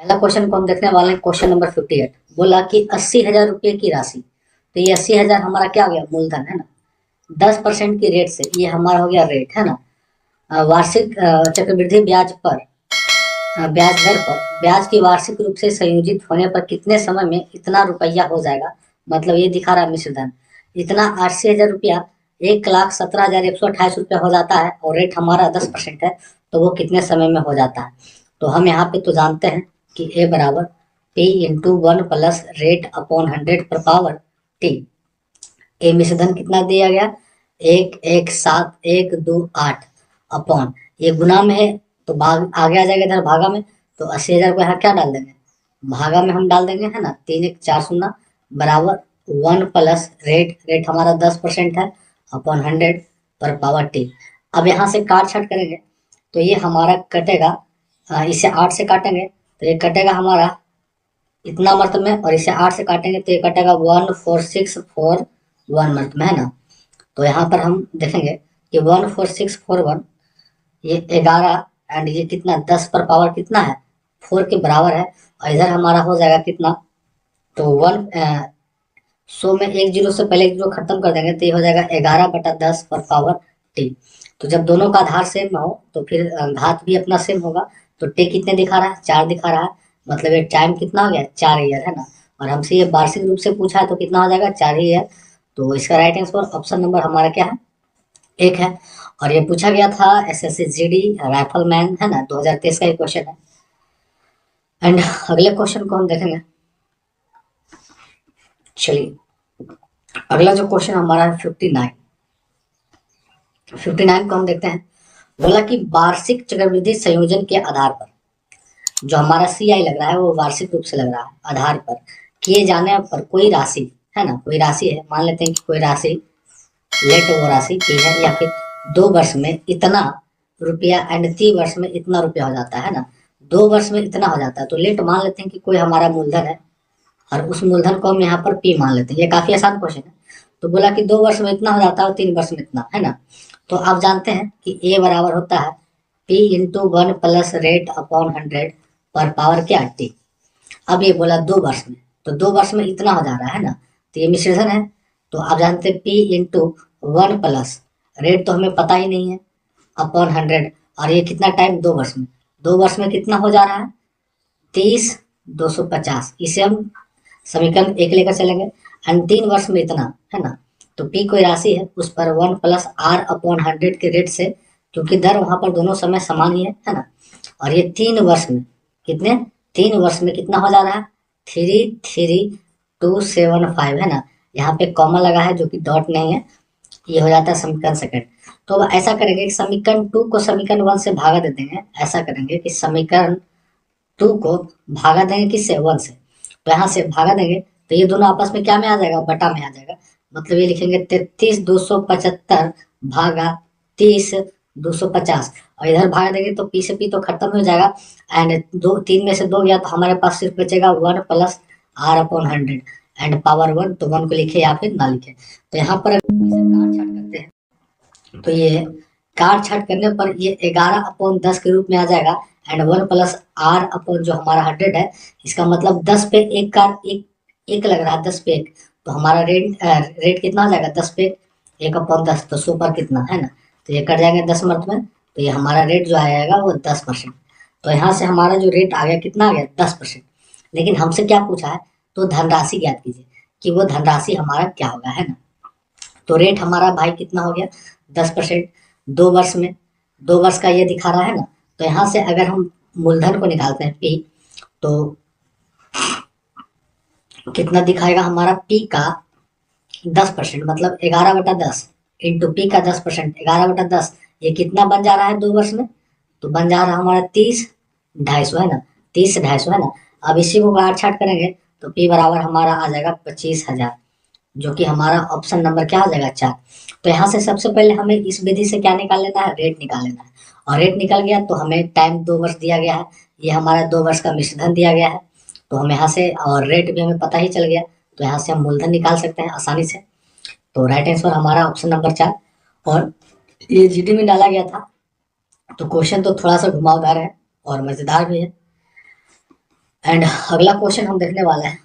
पहला क्वेश्चन को हम देखने वाले हैं। क्वेश्चन नंबर 58 बोला कि 80,000 रुपये की राशि। तो ये 80,000 हमारा क्या हो गया? मूलधन है ना। 10% की रेट से ये हमारा हो गया रेट है ना। वार्षिक चक्रवृद्धि ब्याज पर ब्याज दर पर ब्याज की वार्षिक रूप से संयोजित होने पर कितने समय में इतना रुपया हो जाएगा। मतलब ये दिखा रहा है मिश्रधन इतना 80,000 रुपया 1,17,128 रुपया हो जाता है और रेट हमारा 10% है। तो वो कितने समय में हो जाता है? तो हम यहाँ पे तो जानते हैं कि ए बराबर P into 1 plus rate upon 100 पर पावर टी। ए मिश्रधन कितना दिया गया? 1,1,7,1,2,8 अपॉन ये गुना में है तो भाग आगे आ जाएगा इधर भागा में। तो 80,000 को यहाँ क्या डाल देंगे? भागा में हम डाल देंगे है ना। 3 1 4 0 बराबर 1 प्लस रेट रेट हमारा 10% है अपॉन 100 पर पावर टी। अब यहाँ से काट छाट करेंगे तो ये हमारा कटेगा। इसे 8 से काटेंगे तो ये कटेगा हमारा इतना मर्त में, और इसे 8 से काटेंगे तो ये कटेगा 14641 मर्त में है ना। तो यहाँ पर हम देखेंगे कि 14641 ये 11 एंड ये कितना 10 पर पावर कितना है 4 के बराबर है। और इधर हमारा हो जाएगा कितना? तो 100 में एक जीरो से पहले एक जीरो खत्म कर देंगे तो ये हो जाएगा 11/10 पर पावर टी। तो जब दोनों का आधार सेम हो तो फिर घात भी अपना सेम होगा। तो टी कितने दिखा रहा है? 4 दिखा रहा है। मतलब ये टाइम कितना हो गया? 4 ईयर है ना। और हमसे ये वार्षिक रूप से पूछा है तो कितना हो जाएगा? 4 ईयर। तो इसका राइट आंसर ऑप्शन नंबर हमारा क्या है? 1 है। और ये पूछा गया था एसएससी जीडी राइफलमैन है ना, 2023 का ये क्वेश्चन है। एंड अगले क्वेश्चन को हम देखेंगे। चलिए अगला जो क्वेश्चन हमारा है 59 को हम देखते हैं। बोला कि वार्षिक चक्रवृद्धि संयोजन के आधार पर जो हमारा सीआई लग रहा है वो वार्षिक रूप से लग रहा है आधार पर किए जाने पर कोई राशि है ना, कोई राशि है, मान लेते हैं कि कोई राशि लेट वो राशि की है, या फिर 2 वर्ष में इतना रुपया एंड 3 वर्ष में इतना रुपया हो जाता है ना। 2 वर्ष में इतना हो जाता है तो लेट मान लेते हैं कि कोई हमारा मूलधन है और उस मूलधन को हम यहाँ पर पी मान लेते हैं। ये काफी आसान क्वेश्चन है। तो बोला कि 2 वर्ष में इतना हो जाता है और 3 वर्ष में इतना है ना। तो आप जानते हैं कि ए बराबर होता है P into 1 plus rate upon 100 पर पावर क्या? टी। अब ये बोला 2 वर्ष में, तो 2 वर्ष में इतना हो जा रहा है ना। तो ये मिश्रण है। तो आप जानते हैं पी इंटू 1 प्लस रेट तो हमें पता ही नहीं है अपॉन 100, और ये कितना टाइम? 2 वर्ष में। 2 वर्ष में कितना हो जा रहा है? 30,250। इसे हम समीकरण 1 लेकर चलेंगे एंड 3 वर्ष में इतना है ना। तो पी कोई राशि है उस पर 1 प्लस आर अपॉन 100 के रेट से, क्योंकि दर वहां पर दोनों समय समान ही है ना। और ये 3 वर्ष में कितने? 3 वर्ष में कितना हो जा रहा है? 33275 है ना। यहाँ पे कॉमा लगा है जो कि डॉट नहीं है। ये हो जाता है समीकरण सेकंड। तो अब ऐसा करेंगे कि समीकरण 2 को समीकरण 1 से भागा दे देंगे। ऐसा करेंगे कि समीकरण 2 को भागा देंगे किससे? 1 से। तो यहाँ से भागा देंगे तो ये दोनों आपस में क्या में आ जाएगा? बटा में आ जाएगा। मतलब ये लिखेंगे 33,275 भागा 30,250, और इधर भाग देंगे तो पी से पी तो खत्म हो जाएगा एंड 3 में से 2 गया तो हमारे पास सिर्फ बचेगा 1 plus R upon 100 and power 1। तो 1 को लिखे या फिर ना लिखे। तो यहाँ पर अगर इसे काट छाट करते हैं तो ये काट छाट करने पर ये 11/10 के रूप में आ जाएगा एंड 1 प्लस आर अपॉन जो हमारा 100 है, इसका मतलब 10 पे एक का एक लग रहा है, 10 पे 1। तो हमारा रेट कितना हो जाएगा? 10 पे 1/10, तो 100 पर कितना है ना। तो ये कट जाएंगे 10 मर्त में, तो ये हमारा रेट जो आएगा वो 10%। तो यहाँ से हमारा जो रेट आ गया कितना आ गया? 10%। लेकिन हमसे क्या पूछा है? तो धनराशि ज्ञात कीजिए कि वो धनराशि हमारा क्या होगा है ना। तो रेट हमारा भाई कितना हो गया? 10%। 2 वर्ष में, 2 वर्ष का ये दिखा रहा है ना। तो यहाँ से अगर हम मूलधन को निकालते हैं पी, तो कितना दिखाएगा हमारा? पी का 10%, मतलब 11/10 इंटू पी का 10%, 11/10। ये कितना बन जा रहा है 2 वर्ष में? तो बन जा रहा है हमारा 30,250 है ना। 30,250 है ना। अब इसी को काट छाट करेंगे तो पी बराबर हमारा आ जाएगा 25,000, जो कि हमारा ऑप्शन नंबर क्या हो जाएगा? 4। तो यहाँ से सबसे पहले हमें इस विधि से क्या निकाल लेना है? रेट निकाल लेना है। और रेट निकल गया तो हमें टाइम 2 वर्ष दिया गया है। ये हमारा 2 वर्ष का मिश्रधन दिया गया है। तो हम यहाँ से, और रेट भी हमें पता ही चल गया, तो यहाँ से हम मूलधन निकाल सकते हैं आसानी से। तो राइट आंसर हमारा ऑप्शन नंबर 4। और ये जीडी में डाला गया था। तो क्वेश्चन तो थोड़ा सा घुमावदार है और मजेदार भी है। एंड अगला क्वेश्चन हम देखने वाले हैं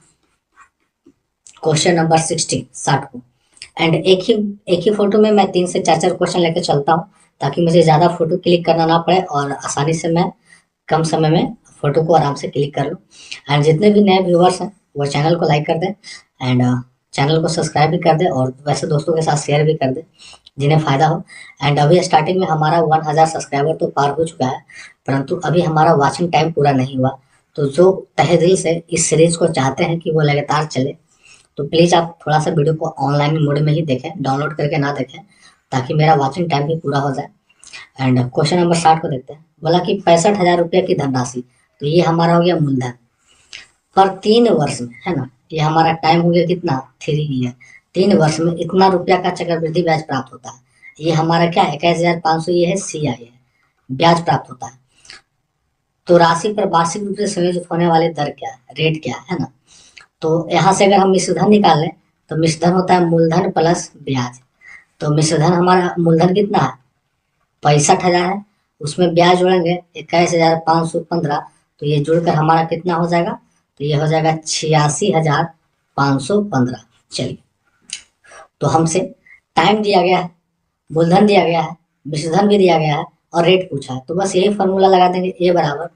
क्वेश्चन नंबर 60 को। एंड एक ही फोटो में मैं 3 से 4 क्वेश्चन लेके चलता हूँ, ताकि मुझे ज़्यादा फोटो क्लिक करना ना पड़े और आसानी से मैं कम समय में फोटो को आराम से क्लिक कर लूँ। एंड जितने भी नए व्यूवर्स हैं वो चैनल को लाइक कर दें एंड चैनल को सब्सक्राइब भी कर दें, और वैसे दोस्तों के साथ शेयर भी कर दें जिन्हें फ़ायदा हो। एंड अभी स्टार्टिंग में हमारा 1000 सब्सक्राइबर तो पार हो चुका है, परंतु अभी हमारा वॉचिंग टाइम पूरा नहीं हुआ। तो जो तहे दिल से इस सीरीज़ को चाहते हैं कि वो लगातार चले, तो प्लीज़ आप थोड़ा सा वीडियो को ऑनलाइन मोड में ही देखें, डाउनलोड करके ना देखें, ताकि मेरा वॉचिंग टाइम भी पूरा हो जाए। एंड क्वेश्चन नंबर 60 को देखते हैं। बोला कि 65,000 रुपये की धनराशि, तो ये हमारा हो गया मूलधन पर 3 वर्ष में, है ना। ये हमारा टाइम हो गया कितना, 3 ईयर। 3 वर्ष में इतना रुपया का चक्रवृद्धि ब्याज प्राप्त होता है। ये हमारा क्या है, 21,500, ये है CI है, ब्याज प्राप्त होता है। तो राशि पर वार्षिक रूप से संयोजित होने वाली दर क्या है, रेट क्या है ना। तो यहाँ से अगर हम मिश्रधन निकाल लें, तो मिश्रधन होता है मूलधन प्लस ब्याज। तो मिश्रधन हमारा मूलधन कितना है, 65,000 है, उसमें ब्याज जोड़ेंगे 21,515, तो ये जुड़कर हमारा कितना हो जाएगा, तो ये हो जाएगा 86,515। चलिए, तो हमसे टाइम दिया गया है, मूलधन दिया गया है, मिश्रधन भी दिया गया है और रेट पूछा है। तो बस यही फॉर्मूला लगा देंगे, ए बराबर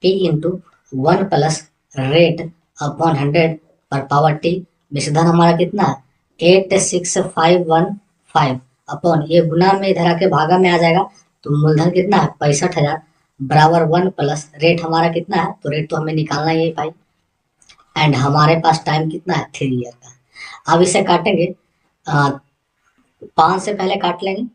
P into 1 plus rate upon 100 पर पावर टी। मिश्रधन हमारा कितना है, 86,515 अपॉन, ये गुना में इधर आके भागा में आ जाएगा, तो मूलधन कितना है 65,000 बराबर 1 प्लस रेट हमारा कितना है, तो रेट तो हमें निकालना ही है भाई। एंड हमारे पास टाइम कितना है, 3 ईयर का। अब इसे काटेंगे, 5 से पहले काट लेंगे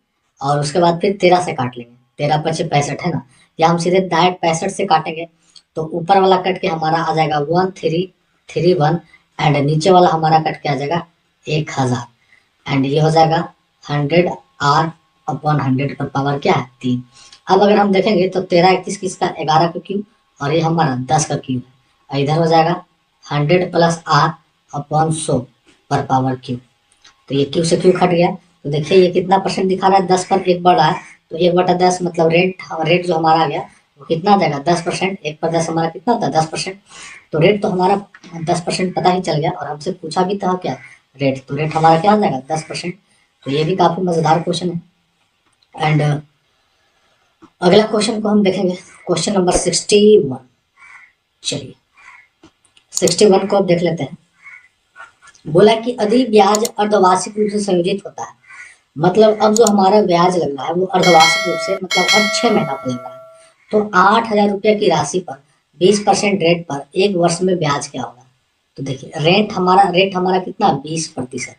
और उसके बाद फिर 13 से काट लेंगे, 13 पचे 65 है ना, या हम सीधे डायरेक्ट 65 से काटेंगे। तो ऊपर वाला कट के हमारा आ जाएगा 1331 एंड नीचे वाला हमारा कट के आ जाएगा 1000 एंड ये हो जाएगा 100R अपॉन 100 पर पावर क्या है, 3। अब अगर हम देखेंगे तो 13 31 किसका, 11 का क्यूब, और ये हमारा 10 का क्यूब है। इधर हो जाएगा 100 प्लस R अपॉन 100 पर पावर क्यूब। तो ये क्यूब से क्यूब कट गया, तो देखिए ये कितना परसेंट दिखा रहा है, 10 पर 1 बढ़ रहा है, तो 1/10 मतलब रेट जो हमारा आ गया वो कितना आ जाएगा, 10%। 1/10 हमारा कितना होता है, 10%। तो रेट तो हमारा 10% पता ही चल गया, और हमसे पूछा भी था क्या, रेट। तो रेट हमारा क्या आ जाएगा, 10%। तो ये भी काफी मजेदार क्वेश्चन है। एंड अगला क्वेश्चन को हम देखेंगे, क्वेश्चन नंबर 61। चलिए 61 को अब देख लेते हैं। बोला कि अधिक ब्याज अर्धवार्षिक रूप से संयोजित होता है, मतलब अब जो हमारा ब्याज लग रहा है वो अर्धवार्षिक रूप से, मतलब हर 6 महीना पर लग रहा है। तो 8,000 रुपये की राशि पर 20% रेट पर 1 वर्ष में ब्याज क्या होगा। तो देखिए रेट हमारा कितना, 20%।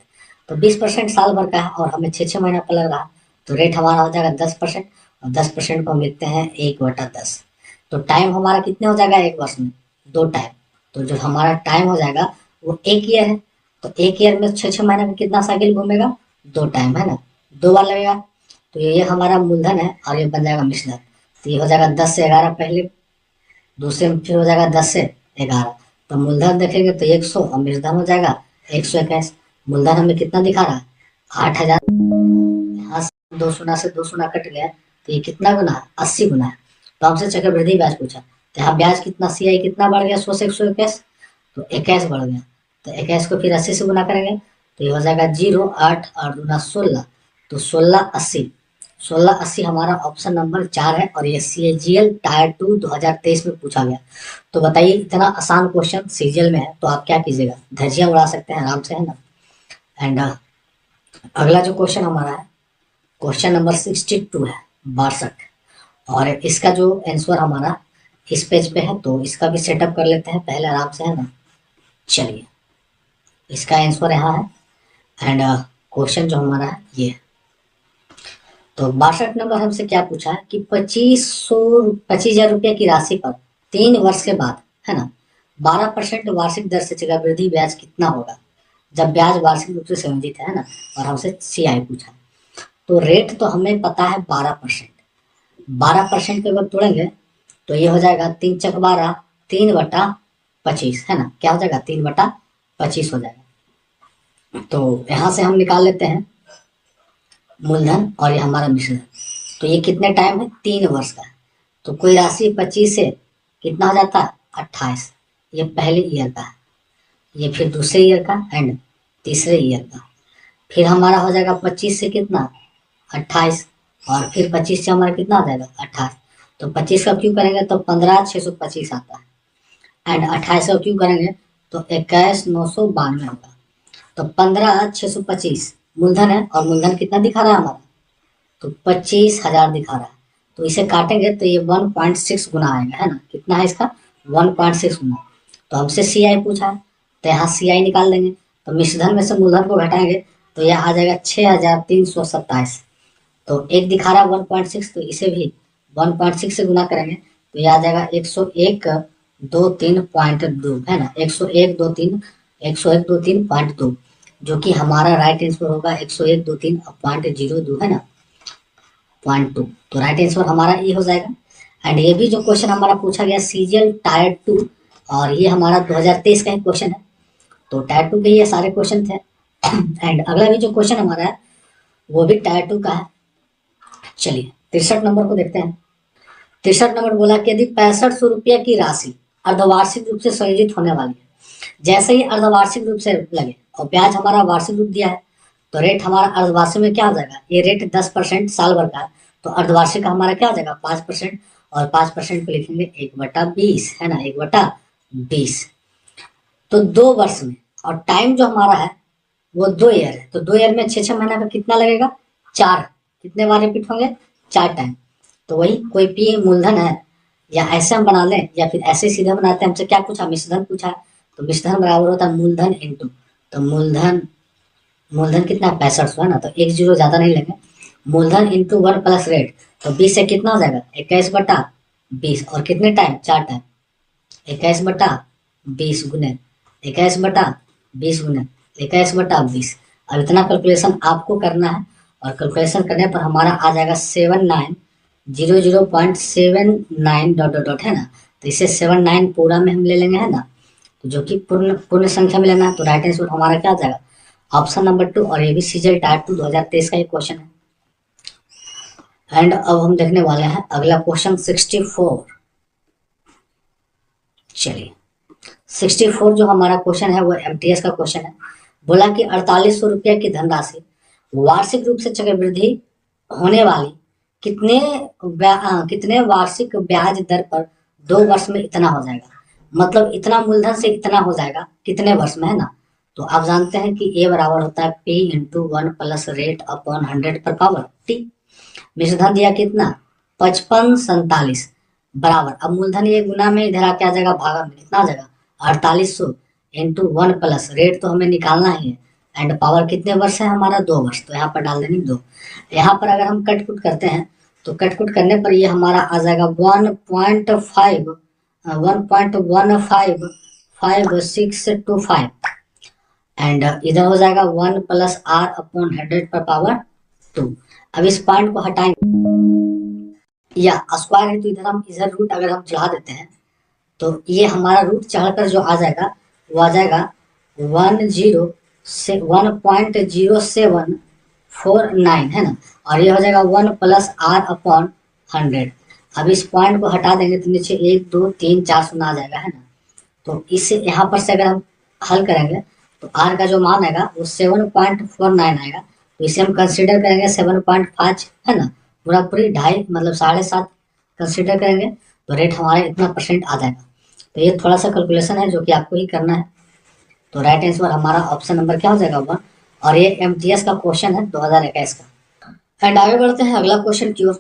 तो 20% साल भर का है और हमें 6 महीना पर लग रहा है, तो रेट हमारा हो जाएगा 10%, और 10% को हम लिखते हैं 1/10। तो टाइम हमारा कितने हो जाएगा, 1 वर्ष में 2 टाइम। तो जो हमारा टाइम हो जाएगा वो 1 ईयर है। तो 1 ईयर में 6 महीने में कितना साइकिल घूमेगा, 2 टाइम, है ना, 2 बार लगेगा। तो ये हमारा मूलधन है और ये बन जाएगा मिश्रधन। तो ये हो जाएगा 10 से 11 पहले, दूसरे में फिर हो जाएगा 10 से 11। तो मूलधन देखेंगे तो 100 और मिश्रधन हो जाएगा 121। मूलधन हमें कितना दिखा रहा है, 8,000। यहाँ से 2 शून्य कट गया, तो ये कितना गुना है, 80 गुना है। तो हमसे चक्रवृद्धि ब्याज पूछा, तो यहाँ ब्याज कितना, CI कितना बढ़ गया, 100 से 121, तो 21 बढ़ गया। तो 21 को फिर 80 से गुना करेंगे, तो ये हो जाएगा 0, 8 और दूना 16, तो 1680। 1680 हमारा ऑप्शन नंबर 4 है, और ये CGL टायर 2 2023 में पूछा गया। तो बताइए, इतना आसान क्वेश्चन CGL में है तो आप क्या कीजिएगा, धज्जियां उड़ा सकते हैं आराम से, है ना। एंड अगला जो क्वेश्चन हमारा है, क्वेश्चन नंबर 62 है, 62, और इसका जो आंसर हमारा इस पेज पे है, तो इसका भी सेटअप कर लेते हैं पहले आराम से, है ना। चलिए, इसका आंसर यहाँ है एंड क्वेश्चन जो हमारा है ये। तो 62 नंबर हमसे क्या पूछा है कि 25,000 रुपये की राशि पर 3 वर्ष के बाद, है ना, 12% वार्षिक दर से चक्रवृद्धि ब्याज कितना होगा जब ब्याज वार्षिक रूप से संयोजित है ना, और हमसे CI पूछा। तो रेट तो हमें पता है 12%। 12% के अगर तोड़ेंगे तो ये हो जाएगा 3 चक 12, 3/25, है ना, क्या हो जाएगा, 3/25 हो जाएगा। तो यहाँ से हम निकाल लेते हैं मूलधन और ये हमारा मिश्रधन। तो ये कितने टाइम है, 3 वर्ष का है। तो कोई राशि 25 से कितना हो जाता है, 28, ये पहले ईयर का है, ये फिर दूसरे ईयर का एंड तीसरे ईयर का। फिर हमारा हो जाएगा 25 से कितना 28, और फिर 25 से हमारा कितना आ जाएगा 28। तो 25 का क्यों करेंगे तो 15,625 आता है, एंड 28 का क्यों करेंगे तो 21,992 होगा। तो 15,625 मूलधन है, और मूलधन कितना दिखा रहा है हमारा तो 25,000 दिखा रहा है। तो इसे काटेंगे तो ये 1.6 गुना आएगा, है ना। कितना है इसका 1.6 गुना। तो हमसे सी आई पूछा है, तो यहाँ सी आई निकाल देंगे। तो मिश्रधन में से मूलधन को घटाएंगे तो यह आ जाएगा 6,327। तो एक दिखा रहा है 1.6, तो इसे भी 1.6 से गुना करेंगे तो यह आ जाएगा 101,23.2, है ना। 101,23.2, जो कि हमारा राइट आंसर होगा 101,23.02, है ना, 0.2। तो राइट आंसर हमारा ये हो जाएगा। एंड ये भी जो क्वेश्चन हमारा पूछा गया सीजीएल टायर 2, और ये हमारा 2023 का ही क्वेश्चन है। तो टायर 2 के ये सारे क्वेश्चन थे। एंड अगला भी जो क्वेश्चन हमारा है वो भी टायर 2 का है। चलिए 63 नंबर को देखते हैं। 63 नंबर बोला कि यदि 6500 रुपया की राशि अर्धवार्षिक रूप से संयोजित होने वाली है, जैसे ही अर्धवार्षिक रूप से लगे और ब्याज हमारा वार्षिक रूप दिया है, तो रेट हमारा अर्धवार्षिक में क्या हो जाएगा, ये रेट 10% साल भर का है, तो अर्धवार्षिक का हमारा क्या हो जाएगा 5%, और 5% को लिखेंगे 1/20, है ना, 1/20। तो 2 वर्ष में, और टाइम जो हमारा है वो 2 ईयर है, तो 2 ईयर में 6 महीना का कितना लगेगा 4, कितने बार रिपीट होंगे 4 टाइम। तो वही कोई पी मूलधन है, या ऐसे हम बना लें या फिर ऐसे सीधे बनाते हैं। हमसे क्या पूछा मिश्रधन पूछा है, तो मिश्रधन बराबर होता है मूलधन इंटू, तो मूलधन कितना है 6500, है ना, तो एक जीरो ज्यादा नहीं लेंगे, मूलधन इंटू 1 प्लस रेट, तो 20 से कितना हो जाएगा 21/20, और कितने टाइम 4 टाइम, 21/20 गुने 21/20 गुने 21/20। अब इतना कैलकुलेशन आपको करना है, और कैलकुलेशन करने पर हमारा आ जाएगा 7900.79 डॉट डॉट डॉट, है ना। तो इसे 79 पूरा में हम ले लेंगे, है ना, तो जो कि पूर्ण संख्या में लेना है। तो राइट आंसर हमारा क्या आ जाएगा ऑप्शन नंबर 2, और ये भी सीजीएल टायर 2 2023 का एक क्वेश्चन है। एंड अब हम देखने वाले हैं अगला क्वेश्चन 64। चलिए 64 जो हमारा क्वेश्चन है वो एमटीएस का क्वेश्चन है। बोला कि 4800 रुपया की धनराशि वार्षिक रूप से चक्रवृद्धि होने वाली कितने वार्षिक ब्याज दर पर 2 वर्ष में इतना हो जाएगा, मतलब इतना मूलधन से इतना हो जाएगा कितने वर्ष में, है ना। तो आप जानते हैं कि ए बराबर होता है P into 1 plus rate upon 100 पर पावर टी। मिश्रधन दिया कितना 5547 बराबर, अब मूलधन ये गुना में इधर आके आ जाएगा भागा में, कितना आ जाएगा 4800 इंटू 1 प्लस रेट तो हमें निकालना ही है, एंड पावर कितने वर्ष है हमारा 2 वर्ष, तो यहाँ पर डाल देंगे 2। यहाँ पर अगर हम कट कुट करते हैं तो कट कुट करने पर ये हमारा आ जाएगा 1.155625, एंड इधर हो जाएगा 1 प्लस आर अपॉन 100 पर पावर 2। अब इस पॉइंट को हटाएंगे या स्क्वायर है, तो इधर हम इधर रूट अगर हम चढ़ा देते हैं तो ये हमारा रूट चढ़कर जो आ जाएगा वो आ जाएगा 1.0749, है ना, और ये हो जाएगा 1 प्लस आर अपॉन 100। अब इस पॉइंट को हटा देंगे तो नीचे 1 2 3 4 शून्य आ जाएगा, है ना। तो इससे यहाँ पर से अगर हम हल करेंगे तो आर का जो मान आएगा वो 7.49 आएगा, तो इसे हम कंसीडर करेंगे 7.5, है ना, पूरा पूरी 2.5 मतलब 7.5 कंसीडर करेंगे तो रेट हमारा इतना परसेंट आ जाएगा। तो ये थोड़ा सा कैलकुलेशन है जो कि आपको ही करना है। तो राइट आंसर हमारा ऑप्शन नंबर क्या हो जाएगा 1, और ये एमटीएस का क्वेश्चन है 2021 का। एंड आगे बढ़ते हैं अगला क्वेश्चन की ओर।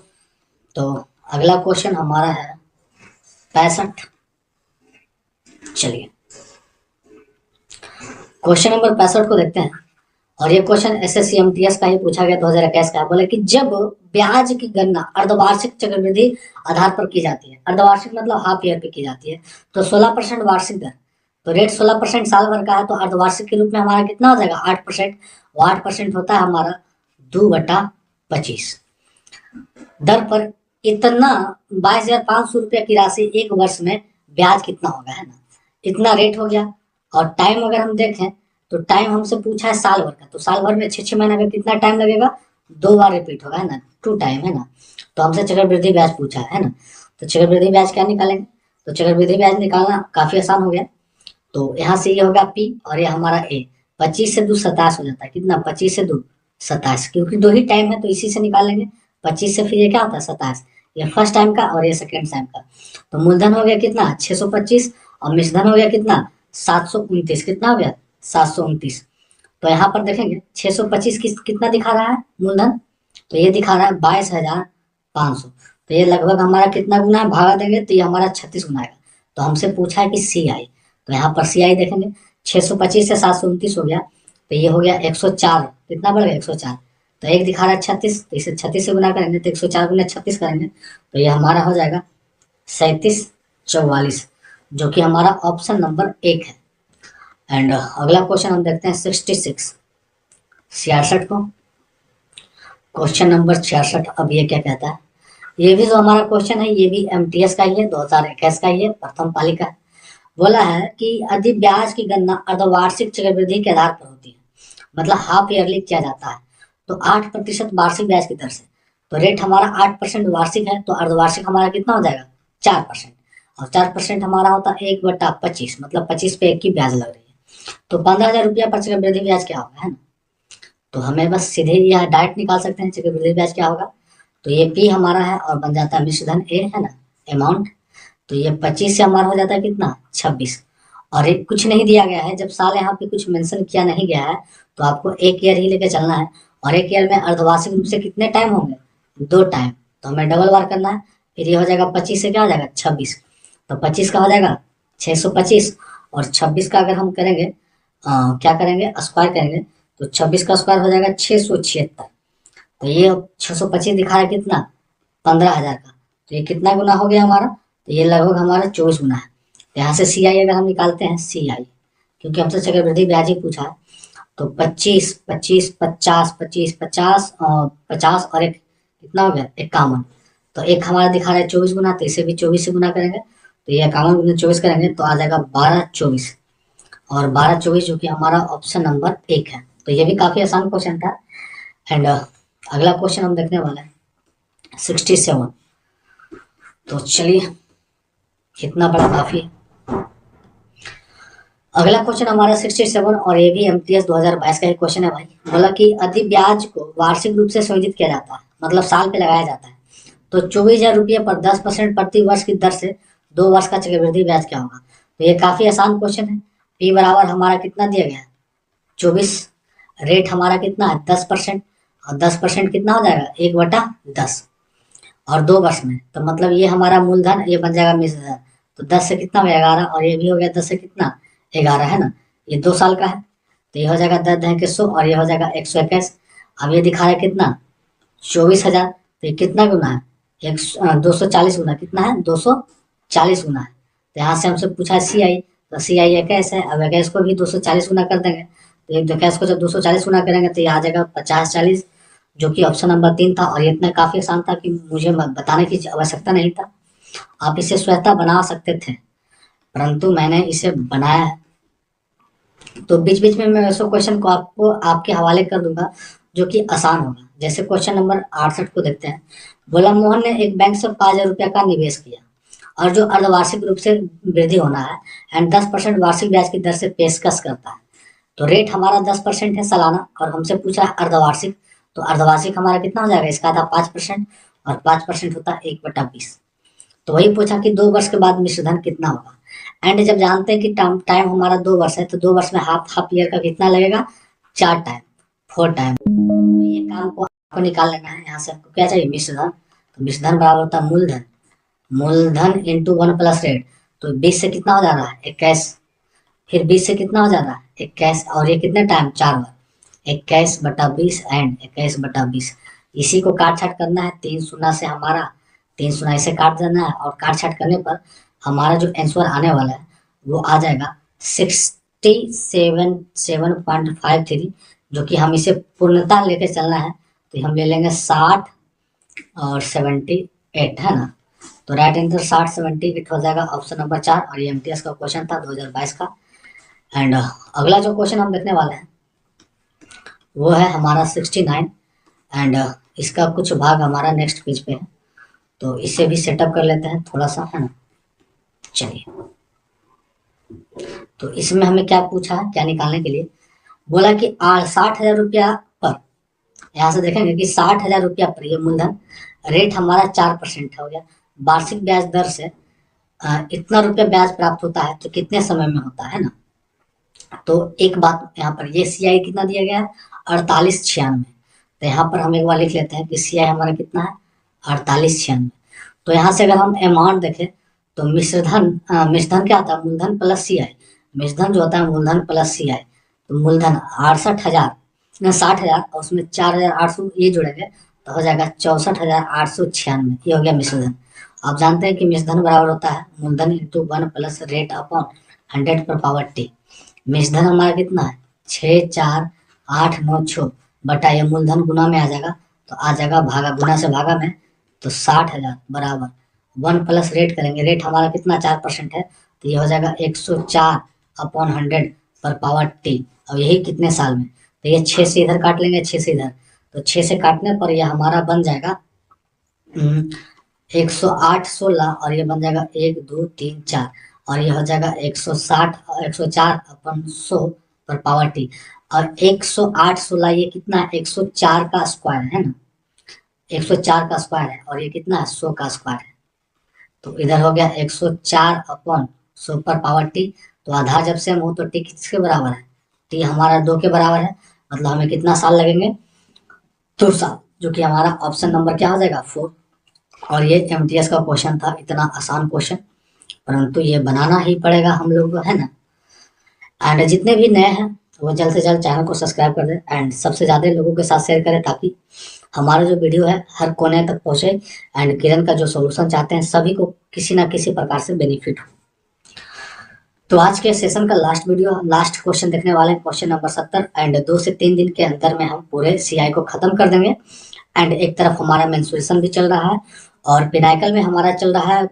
तो अगला क्वेश्चन हमारा है 65। चलिए क्वेश्चन नंबर 65 को देखते हैं, और ये क्वेश्चन एसएससी एमटीएस का ही पूछा गया 2021 का। बोले कि जब ब्याज की गणना अर्धवार्षिक चक्रवृद्धि आधार पर की जाती है, अर्धवार्षिक मतलब हाफ ईयर पे की जाती है, तो 16% वार्षिक दर, तो रेट 16% साल भर का है, तो अर्धवार्षिक के रूप में हमारा कितना हो जाएगा 8%, वो 8% होता है हमारा 2/25 दर पर इतना 22,500 रुपया की राशि एक वर्ष में ब्याज कितना होगा, है ना, इतना रेट हो गया। और टाइम अगर हम देखें तो टाइम हमसे पूछा है साल भर का, तो साल भर में 6 महीने का कितना टाइम लगेगा 2 बार रिपीट होगा, है ना, 2 टाइम, है ना। तो हमसे चक्रवृद्धि ब्याज पूछा है ना, तो चक्रवृद्धि ब्याज क्या निकालेंगे, तो चक्रवृद्धि ब्याज निकालना काफी आसान हो गया। तो यहाँ से ये होगा P और ये हमारा A। 25 से 2 27 हो जाता है, कितना 25 से 2 27, क्योंकि दो ही टाइम है तो इसी से निकालेंगे। 25 से फिर ये क्या होता है 27, ये फर्स्ट टाइम का और ये सेकेंड टाइम का। तो मूलधन हो गया कितना 625 और मिश्रधन हो गया कितना 729, कितना हो गया 729। तो यहाँ पर देखेंगे 625 कितना दिखा रहा है मूलधन, तो ये दिखा रहा है 22,500। तो ये लगभग हमारा कितना गुना है, भागा देंगे तो ये हमारा 36 गुना आएगा। तो हमसे पूछा है कि CI, तो यहाँ पर CI देखेंगे 625 से 729 हो गया, तो ये हो गया 104, कितना बढ़ गया 104। तो एक दिखा रहा है 36, तो इसे 36 से गुना करेंगे तो 104 गुना 36 करेंगे तो ये हमारा हो जाएगा 3744, जो कि हमारा ऑप्शन नंबर 1 है। एंड अगला क्वेश्चन हम देखते हैं 66 को। क्वेश्चन नंबर 66, अब ये क्या कहता है, ये भी जो हमारा क्वेश्चन है ये भी MTS का ही है, 2021 का ही है, प्रथम पाली का है। बोला है कि यदि ब्याज की गणना अर्धवार्षिक चक्रवृद्धि के आधार पर होती है, मतलब हाफ ईयरली किया जाता है, तो 8% वार्षिक ब्याज की दर से, तो रेट हमारा 8% वार्षिक है, तो अर्धवार्षिक हमारा कितना हो जाएगा 4%, और 4% हमारा होता है 1/25, मतलब 25 पे 1 की ब्याज लग रही है। तो 15,000 रुपया पर चक्रवृद्धि ब्याज क्या होगा, है ना। तो हमें बस सीधे यह डायरेक्ट निकाल सकते हैं चक्रवृद्धि ब्याज क्या होगा। तो ये P हमारा है और बन जाता है मिश्रधन A, है ना, अमाउंट। तो ये 25 से हमारा हो जाता है कितना 26, और एक कुछ नहीं दिया गया है, जब साल यहाँ पे कुछ मेंशन किया नहीं गया है तो आपको एक ईयर ही लेके चलना है, और एक ईयर में अर्धवार्षिक रूप से कितने टाइम होंगे 2 टाइम, तो हमें डबल बार करना है। फिर ये हो जाएगा 25 से क्या हो जाएगा 26, तो 25 का हो जाएगा 625, और 26 का अगर हम करेंगे क्या करेंगे स्क्वायर करेंगे, तो 26 का स्क्वायर हो जाएगा 676। तो ये 625 दिखा है कितना 15,000 का, तो ये कितना गुना हो गया हमारा, तो ये लगभग हमारा 24 गुना है। तो यहाँ से CI अगर हम निकालते हैं CI, क्योंकि हमसे चक्रवृद्धि ब्याज ही पूछा है, तो 25 25 50 25 50 और 50 और एक कितना हो गया 51। तो एक हमारा दिखा रहा है 24 गुना, तो इसे भी 24 से गुना करेंगे, तो ये 51 गुना 24 करेंगे तो आ जाएगा 1224, और 1224 जो कि हमारा ऑप्शन नंबर 1 है। तो ये भी काफी आसान क्वेश्चन था। एंड अगला क्वेश्चन हम देखने वाले हैं 67। तो चलिए, इतना बड़ा काफी है। अगला क्वेश्चन हमारा 67, और ये भी MTS 2022 का एक क्वेश्चन है भाई। बोला कि यदि ब्याज को वार्षिक रूप से संयोजित किया जाता है, मतलब साल पे लगाया जाता है, तो 24,000 रुपये पर 10% प्रति वर्ष की दर से 2 वर्ष का चक्रवृद्धि ब्याज क्या होगा। तो ये काफी आसान क्वेश्चन है। P बराबर हमारा कितना दिया गया है 24, रेट हमारा कितना है 10%, और 10% कितना हो जाएगा 1/10, और 2 वर्ष में, तो मतलब ये हमारा मूलधन ये बन जाएगा मिश्रधन। तो 10 से कितना हो गया 11, और ये भी हो गया 10 से कितना 11, है ना, ये 2 साल का है, तो ये हो जाएगा 10 10 के 100, और ये हो जाएगा 121। अब ये दिखा रहा है कितना 24,000, तो ये कितना गुना है 240 गुना, कितना है 240 गुना है। तो यहाँ से हमसे पूछा है CI, तो CI 21 है, अब 21 को भी 240 गुना कर देंगे, तो ये 21 को जब 240 गुना करेंगे तो ये आ जाएगा 50-40, जो कि ऑप्शन नंबर 3 था। और ये इतना काफी आसान था कि मुझे बताने की आवश्यकता नहीं था, आप इसे स्वतः बना सकते थे, परंतु मैंने इसे बनाया है। तो बीच बीच में मैं वैसे क्वेश्चन को आपको आपके हवाले कर दूंगा जो कि आसान होगा। जैसे क्वेश्चन नंबर 68 को देखते हैं। बोला मोहन ने एक बैंक से 5,000 रुपया का निवेश किया, और जो अर्धवार्षिक रूप से वृद्धि होना है एंड 10% वार्षिक ब्याज की दर से पेशकश करता है। तो रेट हमारा 10% है सालाना, और हमसे पूछा है अर्धवार्षिक, तो अर्धवार्षिक हमारा कितना हो जाएगा, इसका था 5%, और 5% होता है 1/20। तो वही पूछा कि 2 वर्ष के बाद मिश्रधन कितना होगा। एंड जब जानते हैं कि टाइम हमारा 2 वर्ष है, तो 2 वर्ष में हाफ ईयर का कितना लगेगा 4 टाइम 4 टाइम। तो ये काम को आपको निकाल लेना है। यहाँ से आपको क्या चाहिए मिश्रधन, तो मिश्रधन बराबर होता है मूलधन, मूलधन इंटू 1 प्लस रेट। तो 20 से कितना हो जा रहा है 21, फिर 20 से कितना हो जा रहा है 21, और ये कितने टाइम 4 बार, 21/20 एंड 21/20। इसी को काट छाट करना है, 3 शून्य से हमारा 3 शून्य इसे काट देना है, और काट छाट करने पर हमारा जो आंसर आने वाला है वो आ जाएगा 67.53, जो कि हम इसे पूर्णता लेके चलना है, तो हम ले लेंगे 60 और 78, है ना। तो राइट आंसर 60-78 हो जाएगा ऑप्शन नंबर 4, और ये MTS का क्वेश्चन था 2022 का। एंड अगला जो क्वेश्चन हम देखने वाले हैं वो है हमारा 69, एंड इसका कुछ भाग हमारा नेक्स्ट पेज पे है, तो इसे भी सेटअप कर लेते हैं थोड़ा सा, है ना। चलिए, तो इसमें हमें क्या पूछा है, क्या निकालने के लिए बोला कि 60,000 रुपया पर, यहाँ से देखेंगे कि 60,000 रुपया पर ये मूलधन, रेट हमारा 4% हो गया, वार्षिक ब्याज दर से इतना रुपया ब्याज प्राप्त होता है तो कितने समय में होता है ना। तो एक बात यहाँ पर, ये सीआई कितना दिया गया है, 4896। तो यहाँ पर हम एक बार लिख लेते हैं कि सीआई हमारा कितना है, 4896। तो यहाँ से अगर हम अमाउंट देखें तो मिश्रधन क्या होता है, मूलधन प्लस सीआई। मिश्रधन जो होता है मूलधन प्लस सीआई, तो मूलधन 68,000, 60,000 और उसमें 4,800 ये जोड़ेंगे तो हो जाएगा 64,896, ये हो गया मिश्रधन। आप जानते हैं कि मिश्रधन बराबर होता है मूलधन इंटू 1 प्लस रेट अपॉन 100 पर पावर टी। मिश्रधन हमारा कितना है, 64896 बटा ये मूलधन गुना में आ जाएगा, तो आ जाएगा भागा, गुना से भागा में, तो 60,000 बराबर 1 प्लस रेट करेंगे, रेट हमारा कितना 4% है, तो ये हो जाएगा 104/100 पर पावर टी। अब यही कितने साल में, तो ये 6 से इधर काट लेंगे, 6 से इधर, तो 6 से काटने पर ये हमारा बन जाएगा 108/16, और ये बन जाएगा 1 2 3 4, और ये हो जाएगा 104/100 पर पावर टी। और 108/16 ये कितना है, 104 का स्क्वायर है ना, 104 का स्क्वायर है, और ये कितना है 100 का स्क्वायर है। तो इधर हो गया 104/100 पर पावर टी। तो आधार जब सेम हो तो टी किसके बराबर है, टी हमारा 2 के बराबर है, मतलब हमें कितना साल लगेंगे, 2 साल, जो कि हमारा ऑप्शन नंबर क्या हो जाएगा, 4। और ये एमटीएस का क्वेश्चन था, इतना आसान क्वेश्चन, परंतु ये बनाना ही पड़ेगा हम लोग को, है ना। एंड जितने भी नए हैं वो जल्द से जल्द चैनल को सब्सक्राइब कर दें एंड सबसे ज़्यादा लोगों के साथ शेयर करें, ताकि हमारा जो वीडियो है हर कोने तक पहुँचे एंड किरण का जो सोल्यूशन चाहते हैं सभी को किसी ना किसी प्रकार से बेनिफिट हो। तो आज के सेशन का लास्ट क्वेश्चन देखने वाले हैं, क्वेश्चन नंबर 70, एंड 2 से 3 दिन के अंदर में हम पूरे सीआई को खत्म कर देंगे। एंड एक तरफ हमारा मेंसुरेशन भी चल रहा है और पिनाइकल में हमारा चल रहा है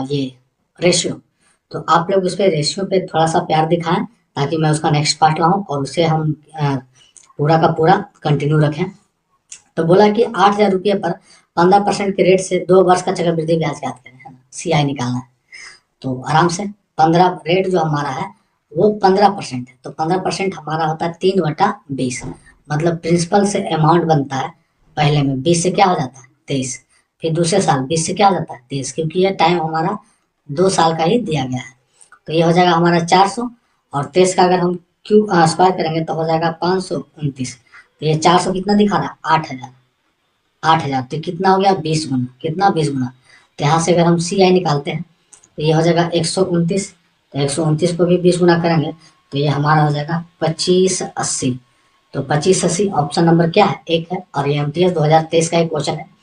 ये रेशियो। तो आप लोग उस पर रेशियो पे थोड़ा सा प्यार दिखाएं, ताकि मैं उसका नेक्स्ट पार्ट लाऊं और उसे हम पूरा का पूरा कंटिन्यू रखें। तो बोला कि 8,000 रुपये पर 15% के रेट से 2 वर्ष का चक्रवृद्धि ब्याज याद करें, है ना, सीआई निकालना है। तो आराम से 15 रेट जो हमारा है वो 15% है, तो 15% हमारा होता है 3/20, मतलब प्रिंसिपल से अमाउंट बनता है, पहले में 20 से क्या हो जाता है 23, फिर दूसरे साल 20 से क्या हो जाता है 23, क्योंकि ये टाइम हमारा 2 साल का ही दिया गया है। तो ये हो जाएगा हमारा 400, और 23 का अगर हम क्यू स्क्वायर करेंगे तो हो जाएगा 529। तो ये 400 कितना दिखा रहा है, 8,000, 8,000, तो कितना हो गया 20 गुना, कितना 20 गुना। तो यहाँ से अगर हम सी आई निकालते हैं तो ये हो जाएगा 129, तो 129 को भी 20 गुना करेंगे तो ये हमारा हो जाएगा 2580। तो 2580 ऑप्शन नंबर क्या है, 1 है, और ये एमटीएस 2023 का एक क्वेश्चन है।